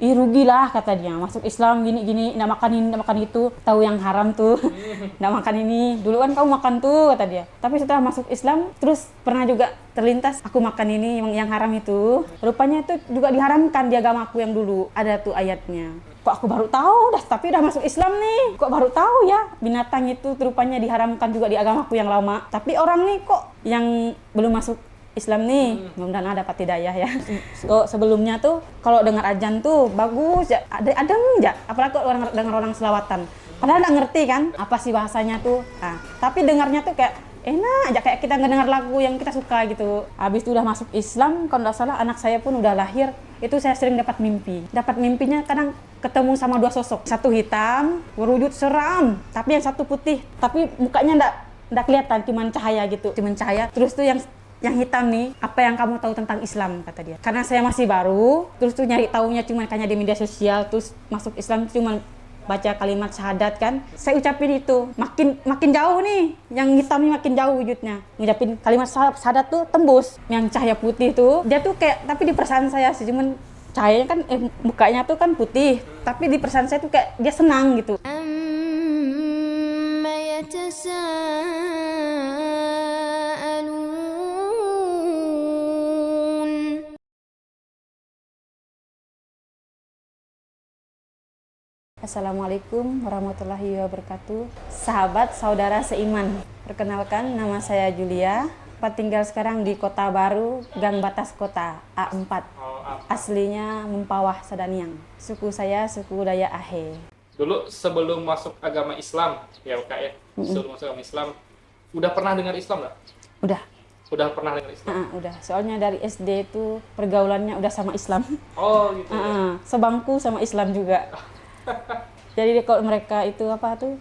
ih rugilah kata dia, masuk Islam gini-gini, nggak makan ini, nggak makan itu, tahu yang haram tuh, nggak makan ini, dulu kan kamu makan tuh kata dia. Tapi setelah masuk Islam, terus pernah juga terlintas aku makan ini yang haram itu, rupanya itu juga diharamkan di agamaku yang dulu, ada tuh ayatnya. Kok aku baru tahu, tapi udah masuk Islam nih, kok baru tahu ya binatang itu rupanya diharamkan juga di agamaku yang lama. Tapi orang nih kok yang belum masuk Islam nih, mudah-mudahan dapat hidayah ya. Kok sebelumnya tuh kalau dengar azan tuh bagus ya, adem ya, apalagi kalau dengar orang selawatan. Padahal nggak ngerti kan apa sih bahasanya tuh. Nah, tapi dengarnya tuh kayak enak aja, kayak kita ngedengar lagu yang kita suka gitu. Habis itu udah masuk Islam, kalau nggak salah anak saya pun udah lahir, itu saya sering dapat mimpi. Dapat mimpinya kadang ketemu sama dua sosok, satu hitam, berwujud seram, tapi yang satu putih, tapi mukanya nggak kelihatan, cuman cahaya gitu, cuman cahaya. Terus tuh yang hitam nih, apa yang kamu tahu tentang Islam, kata dia. Karena saya masih baru, terus tuh nyari taunya cuma kayaknya di media sosial, terus masuk Islam cuma baca kalimat syahadat kan. Saya ucapin itu, makin jauh nih, yang hitam nih makin jauh wujudnya. Ngucapin kalimat syahadat tuh tembus, yang cahaya putih tuh, dia tuh kayak, tapi di perasaan saya sih, cuman cahayanya kan, mukanya tuh kan putih, tapi di perasaan saya tuh kayak dia senang gitu. Assalamualaikum warahmatullahi wabarakatuh. Sahabat saudara seiman, perkenalkan nama saya Julia, tinggal sekarang di Kota Baru, Gang Batas Kota, A4. Aslinya Mempawah Sadaniang. Suku saya suku Dayak Ahe. Dulu sebelum masuk agama Islam, ya Kak ya, sebelum masuk agama Islam, udah pernah dengar Islam nggak? Udah. Udah pernah dengar Islam? Udah. Soalnya dari SD itu pergaulannya udah sama Islam. Oh gitu ya? Sebangku sama Islam juga. Jadi kalau mereka itu apa tuh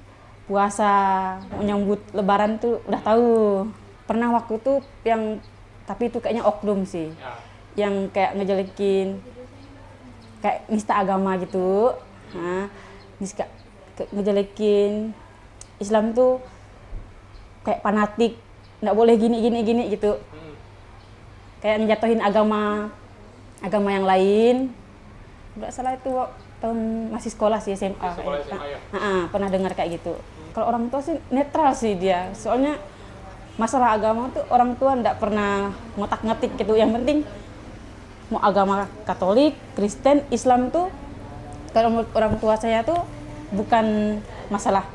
puasa menyambut Lebaran tuh udah tahu. Pernah waktu itu yang, tapi itu kayaknya oknum sih, yang kayak ngejelekin, kayak nista agama gitu, ngejelekin Islam tuh kayak fanatik, nggak boleh gini gitu, kayak ngejatuhin agama yang lain. Nggak salah itu tahun masih sekolah sih, SMA. Ya? Pernah dengar kayak gitu. Kalau orang tua sih netral sih dia, soalnya masalah agama tuh orang tua nggak pernah ngotak-ngatik gitu. Yang penting mau agama Katolik, Kristen, Islam tuh, kalau menurut orang tua saya tuh bukan masalah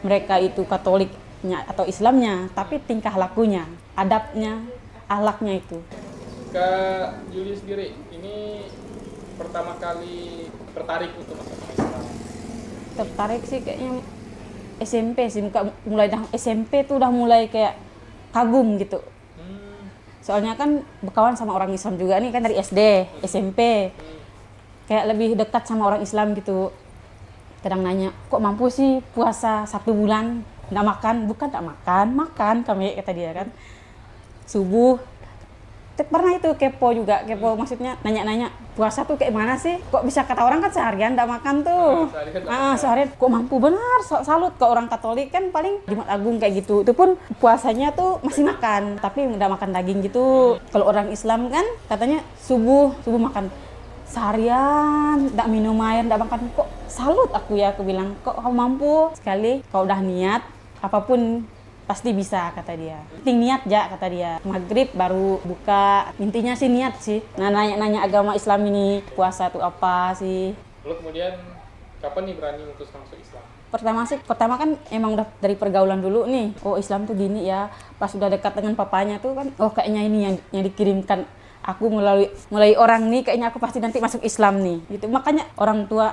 mereka itu Katoliknya atau Islamnya, tapi tingkah lakunya, adabnya, akhlaknya itu. Kak Julia sendiri, ini pertama kali tertarik untuk masuk Islam? Tertarik sih kayaknya SMP sih, mulai SMP tuh udah mulai kayak kagum gitu. Soalnya kan berkawan sama orang Islam juga nih kan dari SD, SMP. Kayak lebih dekat sama orang Islam gitu. Kadang nanya, kok mampu sih puasa 1 bulan nggak makan? Bukan nggak makan kami, kata dia kan. Subuh. Pernah itu kepo juga, maksudnya nanya-nanya, puasa tuh kayak mana sih? Kok bisa, kata orang kan seharian nggak makan tuh. Seharian kok mampu, benar, salut. Ke orang Katolik kan paling Jumat Agung kayak gitu. Itu pun puasanya tuh masih makan, tapi nggak makan daging gitu. Kalau orang Islam kan katanya subuh makan seharian, nggak minum air, nggak makan. Kok salut aku bilang, kok kamu mampu sekali, kalau udah niat apapun pasti bisa, kata dia. Penting niat ya, kata dia. Maghrib baru buka. Intinya sih niat sih. Nah, nanya agama Islam ini, puasa itu apa sih? Lalu kemudian kapan nih berani memutuskan masuk Islam? Pertama kan emang udah dari pergaulan dulu nih. Oh, Islam tuh gini ya. Pas udah dekat dengan papanya tuh kan, oh kayaknya ini yang dikirimkan aku melalui orang nih, kayaknya aku pasti nanti masuk Islam nih gitu. Makanya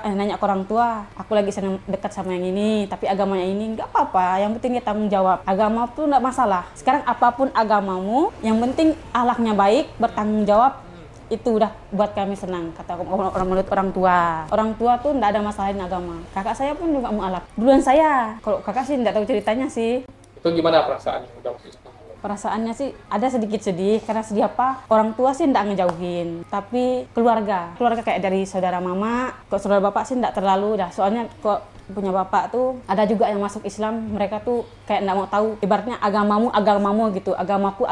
nanya ke orang tua, aku lagi senang dekat sama yang ini, tapi agamanya ini nggak apa-apa, yang penting dia tanggung jawab. Agama tuh nggak masalah, sekarang apapun agamamu, yang penting akhlaknya baik, bertanggung jawab, itu udah buat kami senang, kata menurut orang tua tuh nggak ada masalahin agama. Kakak saya pun juga mualaf duluan saya. Kalau kakak sih nggak tahu ceritanya sih. Itu gimana perasaannya udah masuk Islam? Perasaannya sih ada sedikit sedih, karena sedih apa? Orang tua sih nggak ngejauhin, tapi keluarga kayak dari saudara mama, kok saudara bapak sih nggak terlalu dah. Soalnya kok punya bapak tuh ada juga yang masuk Islam, mereka tuh kayak nggak mau tahu, ibaratnya agamamu gitu, agamaku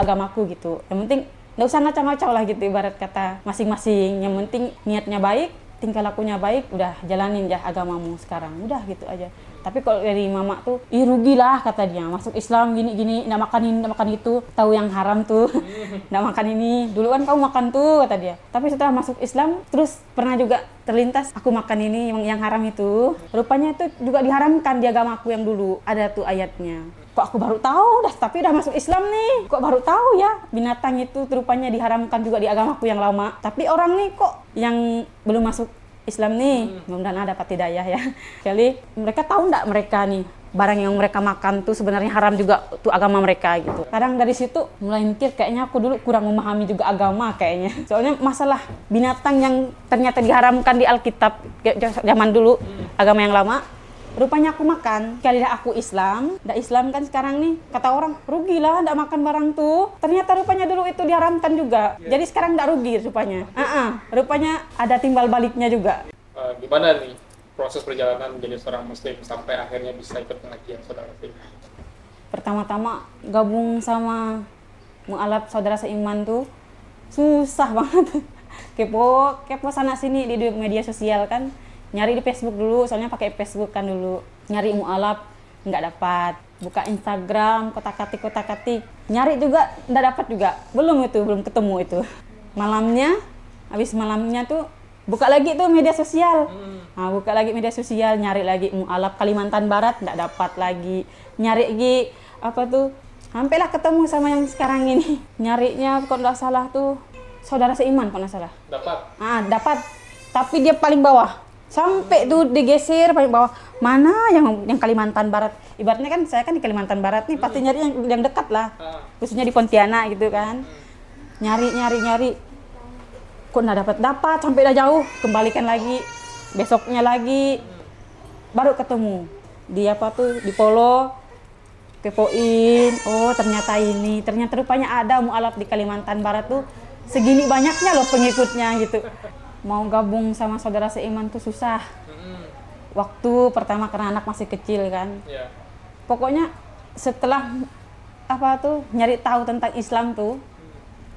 gitu. Yang penting nggak usah ngacau-ngacau lah gitu, ibarat kata masing-masing. Yang penting niatnya baik, tingkah lakunya baik, udah jalanin ya agamamu sekarang, udah gitu aja. Tapi kalau dari mama tuh, ih rugilah kata dia, masuk Islam gini-gini, nggak makan ini, nggak makan itu, tahu yang haram tuh, nggak makan ini, dulu kan kamu makan tuh kata dia. Tapi setelah masuk Islam, terus pernah juga terlintas, aku makan ini yang haram itu, rupanya itu juga diharamkan di agamaku yang dulu, ada tuh ayatnya. Kok aku baru tahu, tapi udah masuk Islam nih, kok baru tahu ya binatang itu rupanya diharamkan juga di agamaku yang lama. Tapi orang nih kok yang belum masuk Islam nih, mudah-mudahan dapat hidayah ya. Jadi mereka tahu nggak mereka nih barang yang mereka makan tuh sebenarnya haram juga tuh agama mereka gitu. Kadang dari situ mulai mikir kayaknya aku dulu kurang memahami juga agama kayaknya. Soalnya masalah binatang yang ternyata diharamkan di Alkitab zaman dulu, agama yang lama, rupanya aku makan. Kali dah aku Islam, dah Islam kan sekarang nih, kata orang rugilah ndak makan barang tuh. Ternyata rupanya dulu itu diharamkan juga. Jadi sekarang ndak rugi rupanya. Rupanya ada timbal baliknya juga. Gimana nih proses perjalanan menjadi seorang muslim sampai akhirnya bisa ikut pengajian saudara seiman? Pertama-tama gabung sama mualaf saudara seiman tuh susah banget. Kepo sana sini di media sosial kan. Nyari di Facebook dulu, soalnya pakai Facebook kan dulu. Nyari mualaf nggak dapat. Buka Instagram, kotak-katik. Nyari juga nggak dapat juga. Belum ketemu itu. Habis malamnya tuh buka lagi tuh media sosial. Buka lagi media sosial, nyari lagi mualaf Kalimantan Barat, nggak dapat lagi. Nyari lagi sampailah ketemu sama yang sekarang ini. Nyarinya kalau nggak salah tuh saudara seiman kalau nggak salah. Dapat? Dapat. Tapi dia paling bawah. Sampai tuh digeser paling bawah. Mana yang Kalimantan Barat? Ibaratnya kan saya kan di Kalimantan Barat nih, pasti nyari yang dekat lah. Khususnya di Pontianak gitu kan. Nyari. Kok nggak dapat sampai dah jauh, kembalikan lagi. Besoknya lagi baru ketemu. Dia di Polo, kepoin. Oh, ternyata rupanya ada mualaf di Kalimantan Barat tuh segini banyaknya loh pengikutnya gitu. Mau gabung sama saudara seiman tuh susah. Waktu pertama karena anak masih kecil kan. Pokoknya setelah nyari tahu tentang Islam tuh,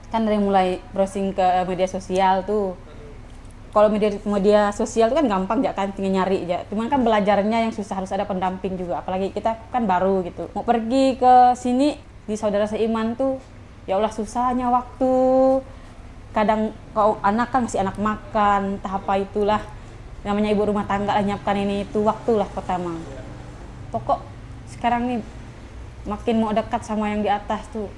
kan dari mulai browsing ke media sosial tuh. Kalau media sosial tuh kan gampang ya kan, tinggal nyari aja. Cuman kan belajarnya yang susah, harus ada pendamping juga. Apalagi kita kan baru gitu. Mau pergi ke sini di saudara seiman tuh, ya Allah susahnya waktu. Kadang kalau anak kan masih anak makan, entah apa itulah. Namanya ibu rumah tangga lah, nyiapkan ini itu, waktulah pertama. Pokok sekarang nih makin mau dekat sama yang di atas tuh,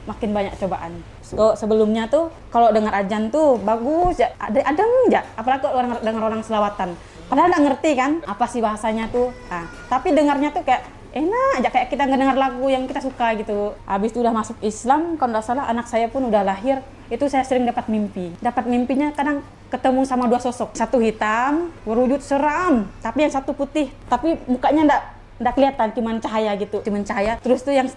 makin banyak cobaan. Sebelumnya tuh kalau dengar ajan tuh bagus ya, adem ya. Apalagi kalau dengar orang selawatan. Padahal nggak ngerti kan apa sih bahasanya tuh. Tapi dengarnya tuh kayak enak aja, kayak kita ngedengar lagu yang kita suka gitu. Habis itu udah masuk Islam, kalau nggak salah anak saya pun udah lahir, itu saya sering dapat mimpi. Dapat mimpinya kadang ketemu sama dua sosok. Satu hitam, berwujud seram, tapi yang satu putih. Tapi mukanya nggak kelihatan, cuman cahaya gitu. Cuman cahaya. Terus tuh yang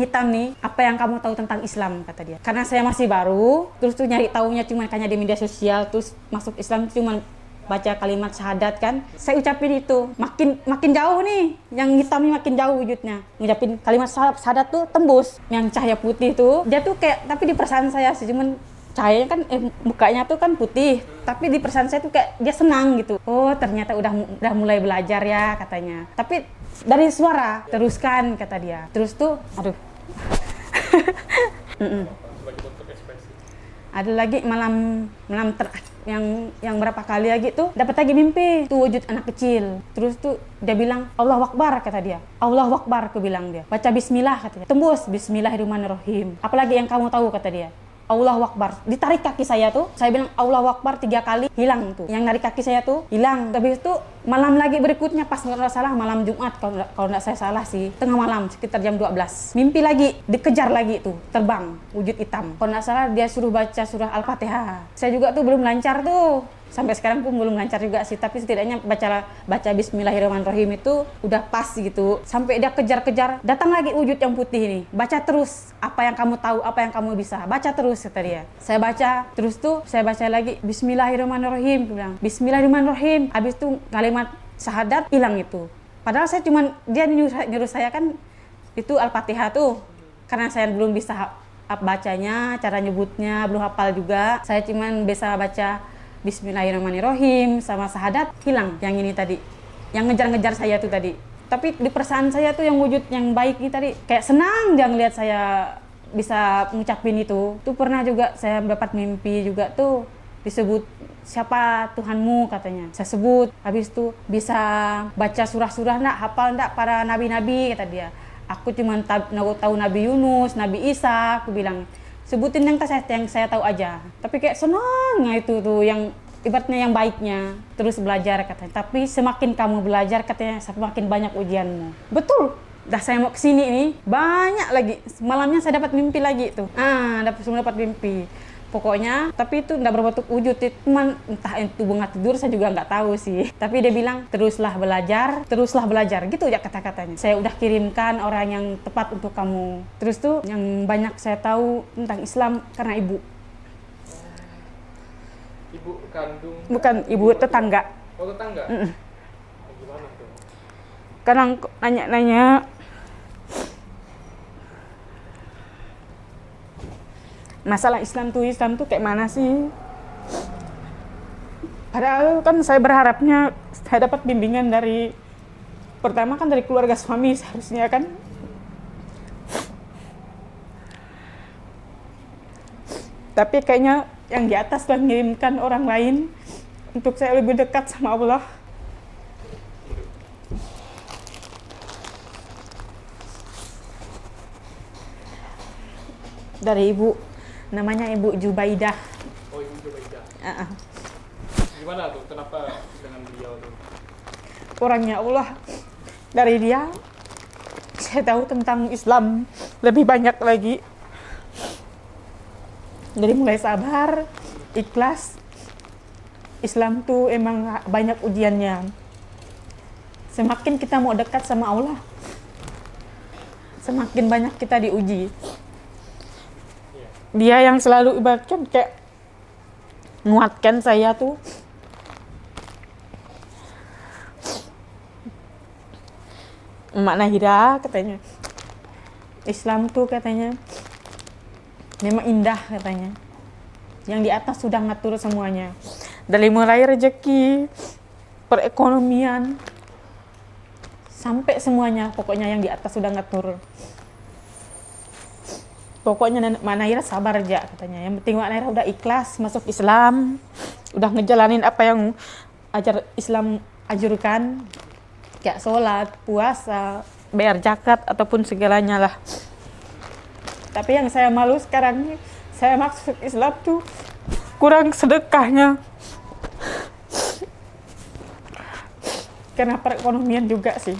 hitam nih, apa yang kamu tahu tentang Islam, kata dia. Karena saya masih baru, terus tuh nyari taunya cuman kayaknya di media sosial, terus masuk Islam cuman baca kalimat syahadat kan. Saya ucapin itu, makin jauh nih, yang hitam ini makin jauh wujudnya. Ngucapin kalimat syahadat tuh tembus. Yang cahaya putih tuh, dia tuh kayak, tapi di perasaan saya sih, cuman cahayanya kan, mukanya tuh kan putih. Tapi di perasaan saya tuh kayak dia senang gitu. Oh ternyata udah mulai belajar ya katanya. Tapi dari suara, teruskan kata dia. Terus tuh, aduh. Ada lagi malam yang berapa kali lagi tuh dapat lagi mimpi tuh wujud anak kecil. Terus tuh dia bilang Allahu Akbar kata dia. Allahu Akbar aku bilang dia. Baca bismillah katanya. Tembus bismillahirrahmanirrahim. Apalagi yang kamu tahu kata dia. Allahu Akbar. Ditarik kaki saya tuh. Saya bilang Allahu Akbar 3 kali, hilang tuh. Yang narik kaki saya tuh hilang. Habis itu malam lagi berikutnya pas nggak salah malam Jumat kalau nggak saya salah sih, tengah malam sekitar jam 12. Mimpi lagi, dikejar lagi tuh, terbang wujud hitam. Kalau nggak salah dia suruh baca surah Al-Fatihah. Saya juga tuh belum lancar tuh. Sampai sekarang pun belum lancar juga sih, tapi setidaknya baca bismillahirrahmanirrahim itu udah pas gitu. Sampai dia kejar-kejar, datang lagi wujud yang putih ini. Baca terus apa yang kamu tahu, apa yang kamu bisa. Baca terus kata dia. Saya baca, terus tuh saya baca lagi bismillahirrahmanirrahim, dia bilang. Bismillahirrahmanirrahim. Habis itu kalimat syahadat hilang itu. Padahal saya dia nyuruh saya kan itu Al-Fatihah tuh. Karena saya belum bisa bacanya, cara nyebutnya belum hafal juga. Saya cuman bisa baca Bismillahirrahmanirrahim sama syahadat, hilang yang ini tadi. Yang ngejar-ngejar saya tuh tadi. Tapi di perasaan saya tuh yang wujud yang baik ini tadi, kayak senang dia ngeliat saya bisa ngucapin itu. Tuh pernah juga saya mendapat mimpi juga tuh disebut siapa Tuhanmu katanya. Saya sebut, habis itu bisa baca surah-surah enggak, hafal enggak para nabi-nabi kata dia. Aku cuma tahu Nabi Yunus, Nabi Isa, aku bilang. Sebutin yang saya tahu aja. Tapi kayak senang itu tuh yang ibaratnya yang baiknya. Terus belajar katanya. Tapi semakin kamu belajar katanya semakin banyak ujianmu. Betul. Dah saya mau kesini nih, banyak lagi. Malamnya saya dapat mimpi lagi tuh. Dapat mimpi. Pokoknya, tapi itu nggak berbentuk wujud, cuman entah itu bunga tidur, saya juga nggak tahu sih. Tapi dia bilang, teruslah belajar, gitu ya kata-katanya. Saya udah kirimkan orang yang tepat untuk kamu. Terus tuh, yang banyak saya tahu tentang Islam karena ibu. Ibu kandung? Bukan, ibu tetangga. Oh, tetangga? Gimana tuh? Kadang nanya-nanya, masalah Islam tuh kayak mana sih? Padahal kan saya berharapnya saya dapat bimbingan pertama kan dari keluarga suami seharusnya kan. Tapi kayaknya yang di atas mengirimkan orang lain untuk saya lebih dekat sama Allah. Dari ibu, namanya Ibu Jubaidah. Oh, Ibu Jubaidah. Gimana tuh? Kenapa dengan beliau tuh? Orangnya Allah. Dari dia, saya tahu tentang Islam lebih banyak lagi. Dari mulai sabar, ikhlas. Islam tuh emang banyak ujiannya. Semakin kita mau dekat sama Allah, semakin banyak kita diuji. Dia yang selalu ibaratkan kayak nguatkan saya tuh. Mak Nahira katanya, Islam tuh katanya memang indah katanya. Yang di atas sudah ngatur semuanya. Dari mulai rezeki, perekonomian, sampai semuanya. Pokoknya yang di atas sudah ngatur. Pokoknya Mak Nahira sabar aja katanya. Yang penting Mak Nahira udah ikhlas masuk Islam, udah ngejalanin apa yang Islam ajurkan, kayak sholat, puasa, bayar zakat ataupun segalanya lah. Tapi yang saya malu sekarang nih, saya masuk Islam tuh kurang sedekahnya. Karena perekonomian juga sih.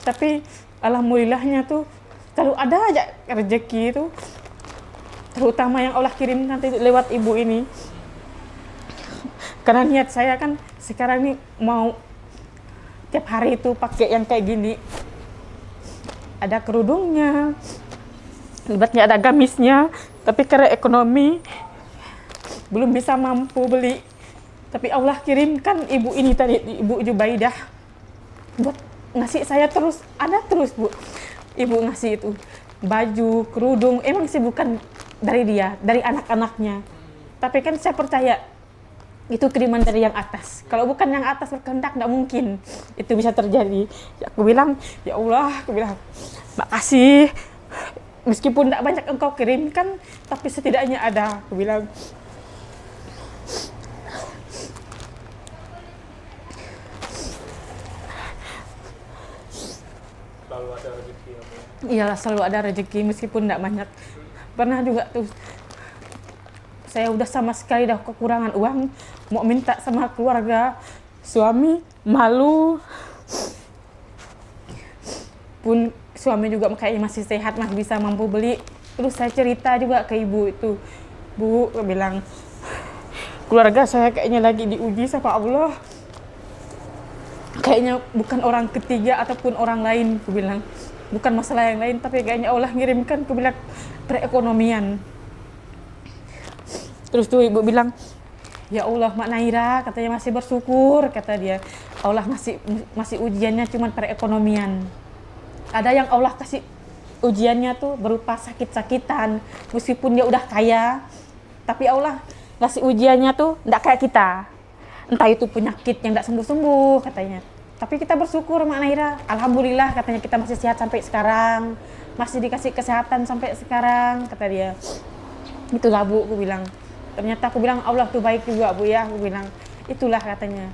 Tapi alhamdulillahnya tuh kalau ada aja rezeki itu, terutama yang Allah kirim nanti lewat ibu ini. Karena niat saya kan sekarang ini mau tiap hari itu pakai yang kayak gini. Ada kerudungnya, ibaratnya ada gamisnya, tapi karena ekonomi belum bisa mampu beli. Tapi Allah kirimkan ibu ini tadi, Ibu Jubaidah, buat ngasih saya terus, ada terus Bu. Ibu ngasih itu baju, kerudung, emang sih bukan dari dia, dari anak-anaknya. Tapi kan saya percaya itu kiriman dari yang atas. Kalau bukan yang atas berkehendak, nggak mungkin itu bisa terjadi. Ya, aku bilang, ya Allah, aku bilang, makasih. Meskipun nggak banyak engkau kirimkan, tapi setidaknya ada, aku bilang. Selalu ada rezeki ya, Bu? Iyalah, selalu ada rezeki meskipun nggak banyak. Pernah juga tuh, saya udah sama sekali dah kekurangan uang, mau minta sama keluarga suami, malu. Pun suami juga kayaknya masih sehat, masih bisa mampu beli. Terus saya cerita juga ke ibu itu, Bu, aku bilang, keluarga saya kayaknya lagi diuji sama Allah. Kayaknya bukan orang ketiga ataupun orang lain, aku bilang. Bukan masalah yang lain, tapi kayaknya Allah ngirimkan, aku bilang, perekonomian. Terus tuh ibu bilang, ya Allah Mak Nahira, katanya masih bersyukur, kata dia. Allah masih ujiannya cuma perekonomian. Ada yang Allah kasih ujiannya tuh berupa sakit-sakitan, meskipun dia udah kaya, tapi Allah ngasih ujiannya tuh nggak kayak kita. Entah itu penyakit yang nggak sembuh-sembuh katanya. Tapi kita bersyukur Mak Naira, alhamdulillah katanya kita masih sehat sampai sekarang, masih dikasih kesehatan sampai sekarang, kata dia. Itulah Bu, aku bilang. Ternyata aku bilang Allah tuh baik juga Bu ya, aku bilang. Itulah katanya.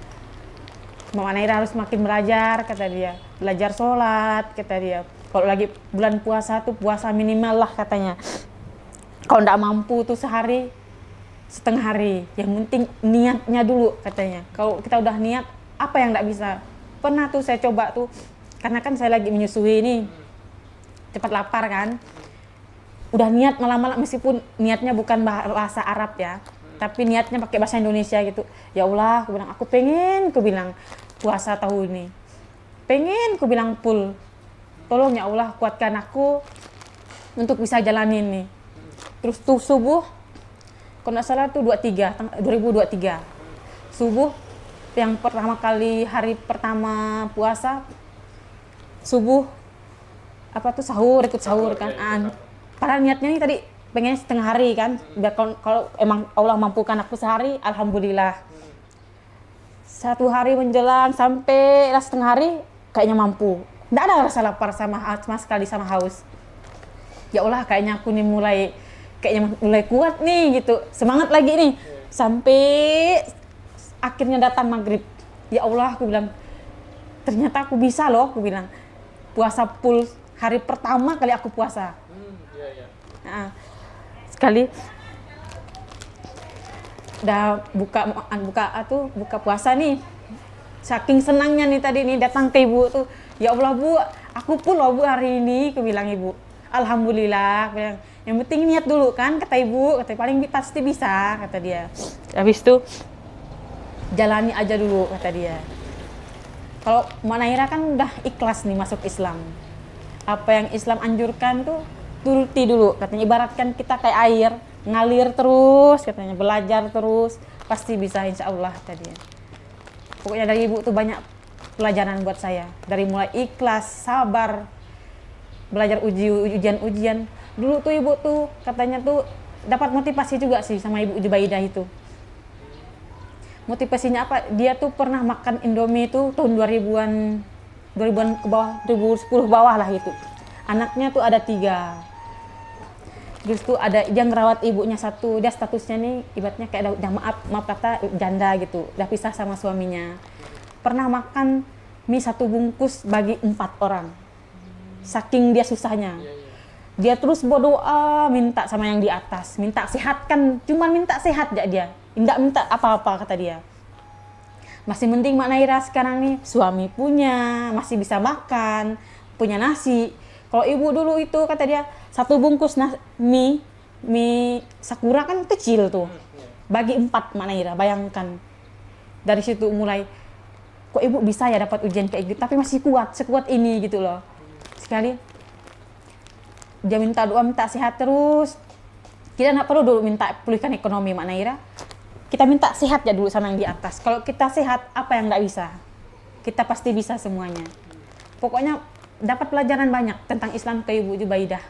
Mak Naira harus makin belajar, kata dia. Belajar sholat, kata dia. Kalau lagi bulan puasa tuh puasa minimal lah katanya. Kalau nggak mampu tuh sehari, setengah hari. Yang penting niatnya dulu katanya. Kalau kita udah niat, apa yang nggak bisa? Pernah tuh saya coba tuh, karena kan saya lagi menyusui nih, cepat lapar kan. Udah niat malam-malam meskipun niatnya bukan bahasa Arab ya, tapi niatnya pakai bahasa Indonesia gitu. Ya Allah, aku bilang aku pengen, aku bilang puasa tahun ini. Pengen, aku bilang full. Tolong ya Allah kuatkan aku untuk bisa jalanin nih. Terus tuh subuh, kalau nggak salah tuh 2023. Subuh yang pertama kali hari pertama puasa, subuh apa tuh sahur, ikut sahur kan. Padahal niatnya nih tadi pengen setengah hari kan, biar kalau emang Allah mampukan aku sehari, alhamdulillah. Satu hari menjelang sampai setengah hari kayaknya mampu, nggak ada rasa lapar sama sekali sama haus. Ya Allah, kayaknya aku nih mulai kuat nih gitu, semangat lagi nih sampai akhirnya datang maghrib. Ya Allah, aku bilang ternyata aku bisa loh, aku bilang puasa full hari pertama kali aku puasa. Nah, sekali udah buka puasa nih, saking senangnya nih tadi nih datang ke ibu tuh. Ya Allah Bu, aku full loh Bu hari ini, aku bilang ibu. Alhamdulillah, aku bilang, yang penting niat dulu kan, kata ibu, kata paling pasti bisa, kata dia. Habis itu jalani aja dulu, kata dia. Kalau Mak Naira kan udah ikhlas nih masuk Islam. Apa yang Islam anjurkan tuh turuti dulu, katanya. Ibaratkan kita kayak air, ngalir terus, katanya, belajar terus, pasti bisa insya Allah, kata dia. Pokoknya dari ibu tuh banyak pelajaran buat saya. Dari mulai ikhlas, sabar, belajar ujian-ujian. Dulu tuh ibu tuh katanya tuh dapat motivasi juga sih sama ibu Jubaidah itu. Motivasinya apa? Dia tuh pernah makan Indomie itu tahun 2000-an ke bawah, 2010 bawah lah gitu. Anaknya tuh ada 3. Terus tuh ada yang ngerawat ibunya 1. Dia statusnya nih ibaratnya kayak udah maaf kata janda gitu. Udah pisah sama suaminya. Pernah makan mie 1 bungkus bagi 4 orang. Saking dia susahnya. Dia terus berdoa minta sama yang di atas, minta sehat kan, cuma minta sehat aja dia. Tidak minta apa-apa, kata dia. Masih mending Mak Naira sekarang nih suami punya, masih bisa makan, punya nasi. Kalau ibu dulu itu kata dia 1 bungkus mie Sakura kan kecil tuh, bagi 4 Mak Naira, bayangkan. Dari situ mulai, kok ibu bisa ya dapat ujian kayak gitu, tapi masih kuat, sekuat ini gitu loh. Sekali dia minta doa, minta sehat terus. Kita nggak perlu dulu minta pulihkan ekonomi Mak Naira. Kita minta sehat ya dulu sama yang di atas. Kalau kita sehat, apa yang nggak bisa? Kita pasti bisa semuanya. Pokoknya dapat pelajaran banyak tentang Islam ke Ibu Jubaidah.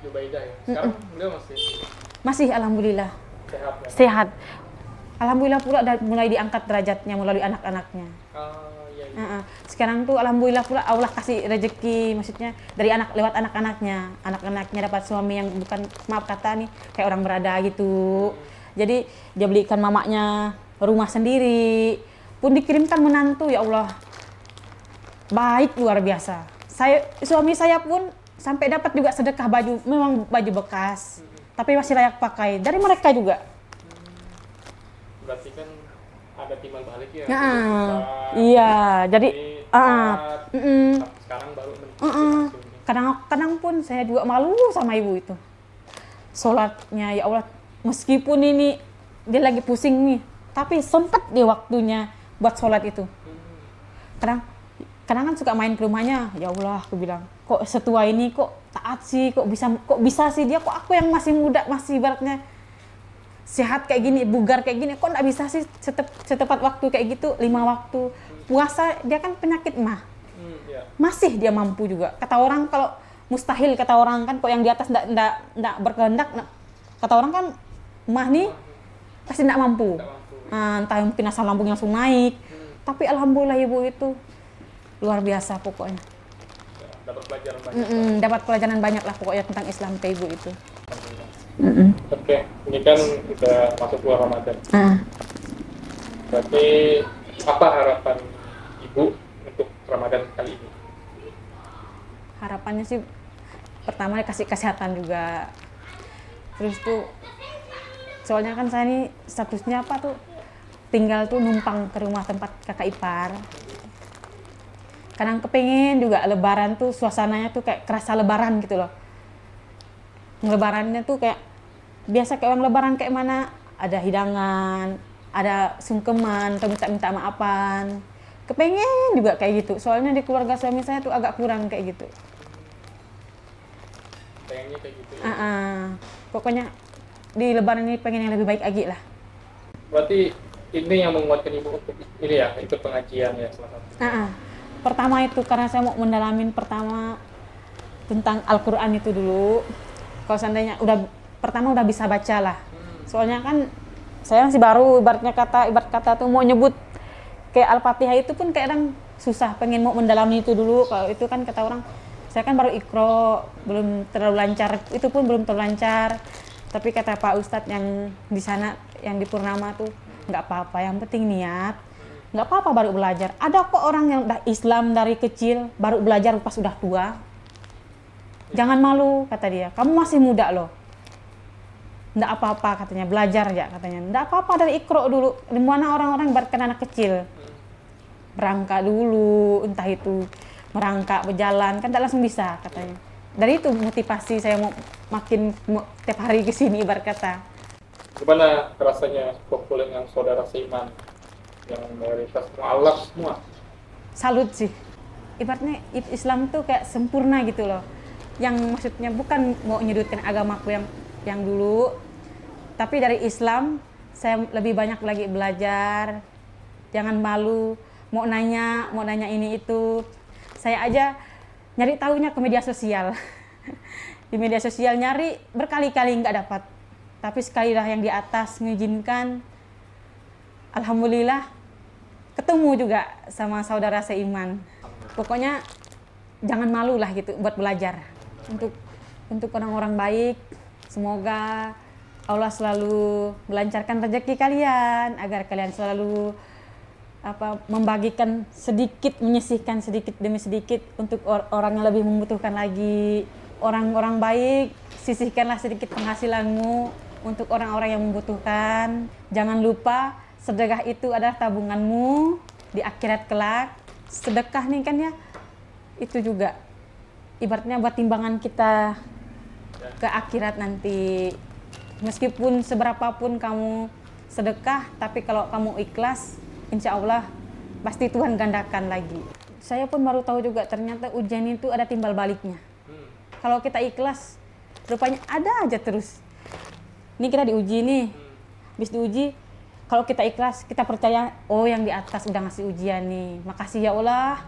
Jubaidah ya? Sekarang beliau masih alhamdulillah. Sehat ya? Sehat. Alhamdulillah pula mulai diangkat derajatnya melalui anak-anaknya. Sekarang tuh alhamdulillah pula Allah kasih rezeki, maksudnya dari lewat anak-anaknya dapat suami yang bukan, maaf kata nih, kayak orang berada gitu. Jadi dia belikan mamanya rumah sendiri, pun dikirimkan menantu. Ya Allah, baik luar biasa. Suami saya pun sampai dapat juga sedekah baju, memang baju bekas, tapi masih layak pakai dari mereka juga. Berarti kan ada timbal balik ya. Iya, jadi sekarang baru kadang pun saya juga malu sama ibu itu. Sholatnya ya Allah, meskipun ini dia lagi pusing nih, tapi sempat dia waktunya buat sholat itu. Kadang kan suka main ke rumahnya. Ya Allah, aku bilang, kok setua ini kok taat sih, kok bisa sih dia, kok aku yang masih muda, masih ibaratnya sehat kayak gini, bugar kayak gini, kok nggak bisa sih setepat waktu kayak gitu, 5 waktu puasa. Dia kan penyakit mah, masih dia mampu juga. Kata orang kalau mustahil, kata orang kan, kok yang di atas nggak berkehendak, kata orang kan Mah nih pasti tidak mampu. Tidak mampu. Entah mungkin asam lambungnya langsung naik. Tapi alhamdulillah ibu itu luar biasa pokoknya. Ya, dapat pelajaran banyak. Dapat pelajaran banyak lah pokoknya tentang Islam ke ibu itu. Alhamdulillah. Mm-mm. Oke, ini kan udah masuk bulan Ramadan. Ah, Berarti apa harapan ibu untuk Ramadan kali ini? harapannya sih pertama dikasih kesehatan juga. Terus tuh soalnya kan saya ini statusnya apa tuh tinggal tuh numpang ke rumah tempat kakak ipar. Kadang kepengen juga lebaran tuh suasananya tuh kayak kerasa lebaran gitu loh. Lebarannya tuh kayak biasa kayak orang lebaran kayak mana, ada hidangan, ada sungkeman atau minta maafan. Kepengen juga kayak gitu. Soalnya di keluarga suami saya tuh agak kurang kayak gitu. Pengennya kayak gitu ya? Pokoknya di lebaran ini pengen yang lebih baik lagi lah. Berarti ini yang menguatkan ibu untuk ini ya, ikut pengajian ya salah satu. Pertama itu karena saya mau mendalamin pertama tentang Al-Quran itu dulu. Kalau seandainya pertama udah bisa baca lah. Soalnya kan saya masih baru ibarat kata tuh mau nyebut kayak Al-Fatihah itu pun kadang susah, pengen mau mendalami itu dulu. Kalau itu kan kata orang, saya kan baru Iqra, belum terlalu lancar, itu pun belum terlalu lancar. Tapi kata Pak Ustadz yang di sana, yang di Purnama tuh, nggak apa-apa, yang penting niat. Nggak apa-apa baru belajar. Ada kok orang yang udah Islam dari kecil, baru belajar pas udah tua. Jangan malu, kata dia. Kamu masih muda loh. Nggak apa-apa katanya, belajar ya katanya. Nggak apa-apa dari Iqra dulu. Di mana orang-orang ibaratkan anak kecil. Berangkat dulu, entah itu merangkak, berjalan, kan tak langsung bisa katanya. Dari itu motivasi saya mau tiap hari ke sini ibarat kata. Gimana rasanya kumpul dengan saudara seiman yang mayoritas mualaf semua? Salut sih. Ibaratnya Islam tuh kayak sempurna gitu loh. Yang maksudnya bukan mau nyudutkan agamaku yang dulu, tapi dari Islam saya lebih banyak lagi belajar. Jangan malu, mau nanya ini itu. Saya aja nyari tahunya ke media sosial. Di media sosial nyari berkali-kali nggak dapat. Tapi sekali lah yang di atas mengizinkan, alhamdulillah ketemu juga sama saudara seiman. Pokoknya jangan malu lah gitu buat belajar. Untuk orang-orang baik, semoga Allah selalu melancarkan rezeki kalian agar kalian selalu membagikan sedikit, menyisihkan sedikit demi sedikit untuk orang yang lebih membutuhkan lagi. Orang-orang baik, sisihkanlah sedikit penghasilanmu untuk orang-orang yang membutuhkan. Jangan lupa sedekah itu adalah tabunganmu di akhirat kelak. Sedekah nih kan ya, itu juga ibaratnya buat timbangan kita ke akhirat nanti. Meskipun seberapapun kamu sedekah, tapi kalau kamu ikhlas, insya Allah pasti Tuhan gandakan lagi. Saya pun baru tahu juga ternyata ujian itu ada timbal baliknya. Kalau kita ikhlas, rupanya ada aja terus. Ini kita diuji nih, habis diuji, kalau kita ikhlas, kita percaya, oh yang di atas udah ngasih ujian nih. Makasih ya Allah,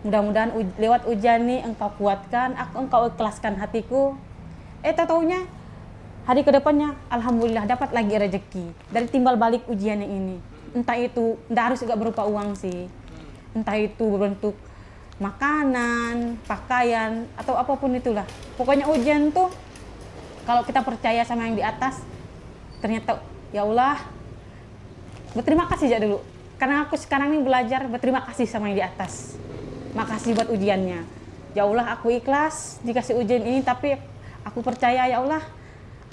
mudah-mudahan lewat ujian nih Engkau kuatkan, Engkau ikhlaskan hatiku. Tahu-taunya hari kedepannya, alhamdulillah dapat lagi rezeki dari timbal balik ujian yang ini. Entah itu, enggak harus juga berupa uang sih. Entah itu berbentuk makanan, pakaian, atau apapun itulah. Pokoknya ujian tuh, kalau kita percaya sama yang di atas, ternyata, ya Allah, berterima kasih aja dulu. Karena aku sekarang ini belajar berterima kasih sama yang di atas. Makasih buat ujiannya. Ya Allah, aku ikhlas dikasih ujian ini, tapi aku percaya ya Allah,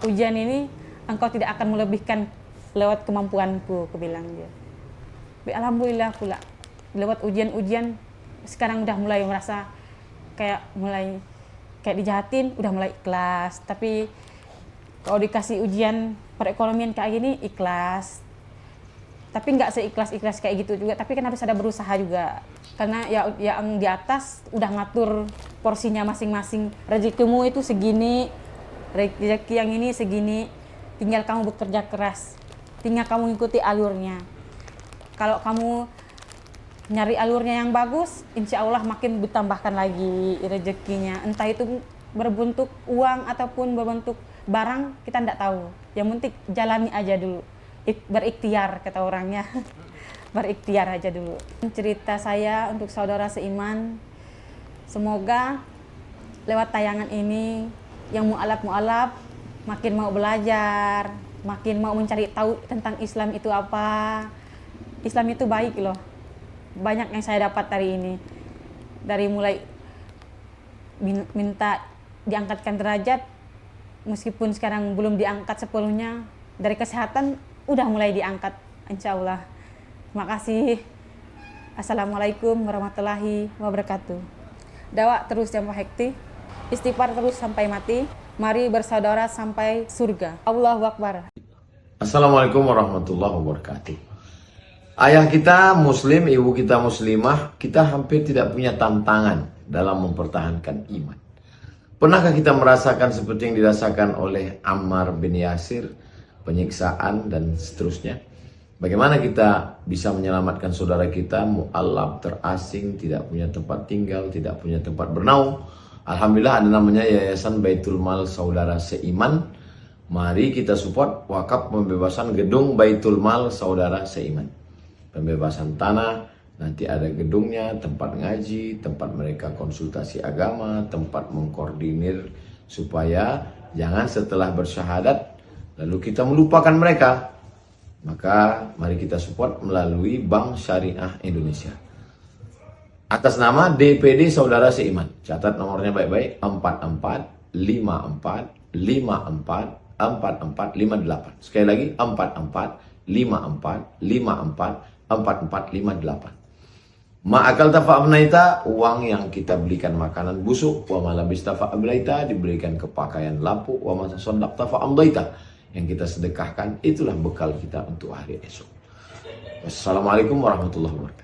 ujian ini Engkau tidak akan melebihkan lewat kemampuanku, aku bilang dia. Alhamdulillah pula, lewat ujian-ujian, sekarang udah mulai merasa kayak dijahatin, udah mulai ikhlas. Tapi kalau dikasih ujian perekonomian kayak gini, ikhlas. Tapi nggak seikhlas-ikhlas kayak gitu juga, tapi kan harus ada berusaha juga. Karena ya yang di atas udah ngatur porsinya masing-masing. Rezekimu itu segini, rezeki yang ini segini, tinggal kamu bekerja keras, tinggal kamu ikuti alurnya. Kalau kamu nyari alurnya yang bagus, insya Allah makin ditambahkan lagi rezekinya. Entah itu berbentuk uang ataupun berbentuk barang kita tidak tahu. Yang penting jalani aja dulu. Berikhtiar kata orangnya. Berikhtiar aja dulu. Cerita saya untuk saudara seiman, semoga lewat tayangan ini yang mualaf makin mau belajar, makin mau mencari tahu tentang Islam itu apa. Islam itu baik loh. Banyak yang saya dapat hari ini. Dari mulai minta diangkatkan derajat, meskipun sekarang belum diangkat sepenuhnya, dari kesehatan udah mulai diangkat, insya Allah. Terima kasih. Assalamualaikum warahmatullahi wabarakatuh. Dakwah terus yang Pak Hekti, istighfar terus sampai mati, mari bersaudara sampai surga. Allahu Akbar. Assalamualaikum warahmatullahi wabarakatuh. Ayah kita muslim, ibu kita muslimah, kita hampir tidak punya tantangan dalam mempertahankan iman. Pernahkah kita merasakan seperti yang dirasakan oleh Ammar bin Yasir, penyiksaan dan seterusnya? Bagaimana kita bisa menyelamatkan saudara kita mu'allaf, terasing, tidak punya tempat tinggal, tidak punya tempat bernaung? Alhamdulillah ada namanya Yayasan Baitul Mal Saudara Seiman. Mari kita support wakaf pembebasan gedung Baitul Mal Saudara Seiman. Pembebasan tanah, nanti ada gedungnya, tempat ngaji, tempat mereka konsultasi agama, tempat mengkoordinir supaya jangan setelah bersyahadat lalu kita melupakan mereka. Maka mari kita support melalui Bank Syariah Indonesia. Atas nama DPD Saudara Seiman. Catat nomornya baik-baik, 44 54 54 4458. Sekali lagi 44 54 54 4458. Ma'akal tafa'abnaita, uang yang kita belikan makanan busuk, wa malabis tafa'ablaita, diberikan kepakaian lapuk, wa masasodak tafa'amdaita, yang kita sedekahkan, itulah bekal kita untuk hari esok. Wassalamualaikum warahmatullahi wabarakatuh.